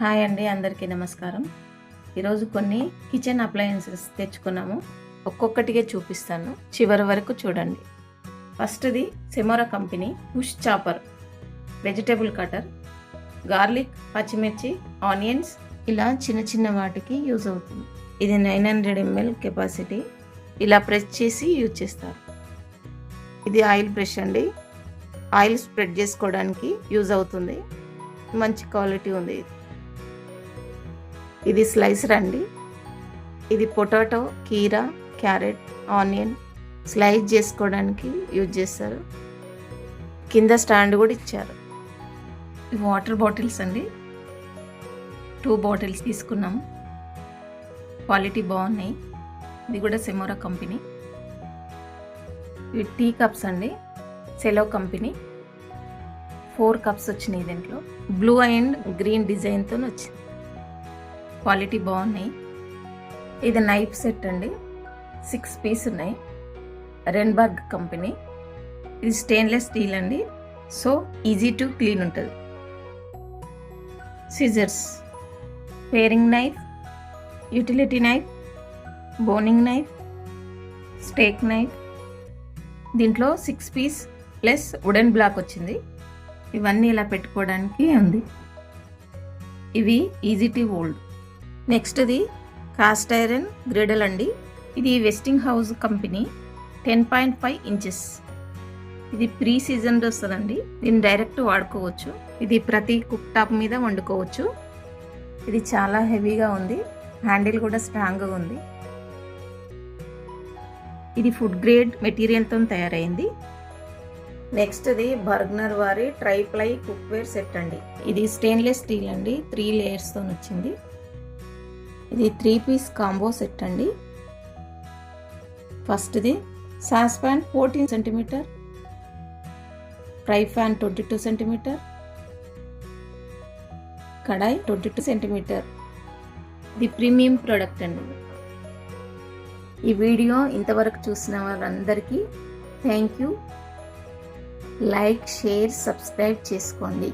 Hi అండి, అందరికీ నమస్కారం. ఈరోజు కొన్ని కిచెన్ అప్లయన్సెస్ తెచ్చుకున్నాము. ఒక్కొక్కటిగా చూపిస్తాను, చివరి వరకు చూడండి. ఫస్ట్ది Semora company push chopper, vegetable cutter, garlic, పచ్చిమిర్చి, ఆనియన్స్ ఇలా చిన్న చిన్న వాటికి యూజ్ అవుతుంది. ఇది 900 ml కెపాసిటీ. ఇలా ప్రెస్ చేసి యూజ్ చేస్తారు. ఇది ఆయిల్ బ్రష్ అండి, ఆయిల్ స్ప్రెడ్ చేసుకోవడానికి యూజ్ అవుతుంది. మంచి క్వాలిటీ ఉంది. ఇది స్లైసర్ అండి. ఇది పొటాటో, కీరా, క్యారెట్, ఆనియన్ స్లైస్ చేసుకోవడానికి యూజ్ చేస్తారు. కింద స్టాండ్ కూడా ఇచ్చారు. ఇవి వాటర్ బాటిల్స్ అండి. 2 బాటిల్స్ తీసుకున్నాము. క్వాలిటీ బాగున్నాయి. ఇది కూడా సెమోరా కంపెనీ. ఇవి టీ కప్స్ అండి, సెలో కంపెనీ. 4 కప్స్ వచ్చినాయి. దీంట్లో బ్లూ అండ్ గ్రీన్ డిజైన్తో వచ్చింది. క్వాలిటీ బాగున్నాయి. ఇది నైఫ్ సెట్ అండి, 6 పీస్ ఉన్నాయి. Renberg company. ఇది స్టెయిన్లెస్ స్టీల్ అండి, సో ఈజీ టు క్లీన్ ఉంటుంది. Scissors, paring knife, utility knife, boning knife, steak knife. దీంట్లో 6 పీస్ ప్లస్ వుడెన్ బ్లాక్ వచ్చింది. ఇవన్నీ ఇలా పెట్టుకోవడానికి ఉంది. ఇవి ఈజీ టు హోల్డ్. నెక్స్ట్ది కాస్ట్ ఐరన్ గ్రిడల్ అండి. ఇది వెస్టింగ్ హౌస్ కంపెనీ, 10.5 ఇంచెస్. ఇది ప్రీ సీజన్డ్ వస్తుందండి. దీన్ని డైరెక్ట్ వాడుకోవచ్చు. ఇది ప్రతి కుక్ టాప్ మీద వండుకోవచ్చు. ఇది చాలా హెవీగా ఉంది, హ్యాండిల్ కూడా స్ట్రాంగ్గా ఉంది. ఇది ఫుడ్ గ్రేడ్ మెటీరియల్తో తయారైంది. నెక్స్ట్ది బర్గ్నర్ వారి ట్రైప్లై కుక్వేర్ సెట్ అండి. ఇది స్టెయిన్లెస్ స్టీల్ అండి, 3 లేయర్స్తో వచ్చింది. ఇది 3 పీస్ కాంబో సెట్ అండి. ఫస్ట్ది sauce pan 14 centimetre, fry pan 22 centimetre, కడాయి 22 సెంటీమీటర్. ఇది ప్రీమియం ప్రోడక్ట్ అండి. ఈ వీడియో ఇంతవరకు చూసిన వాళ్ళందరికీ thank you. Like, share, subscribe చేసుకోండి.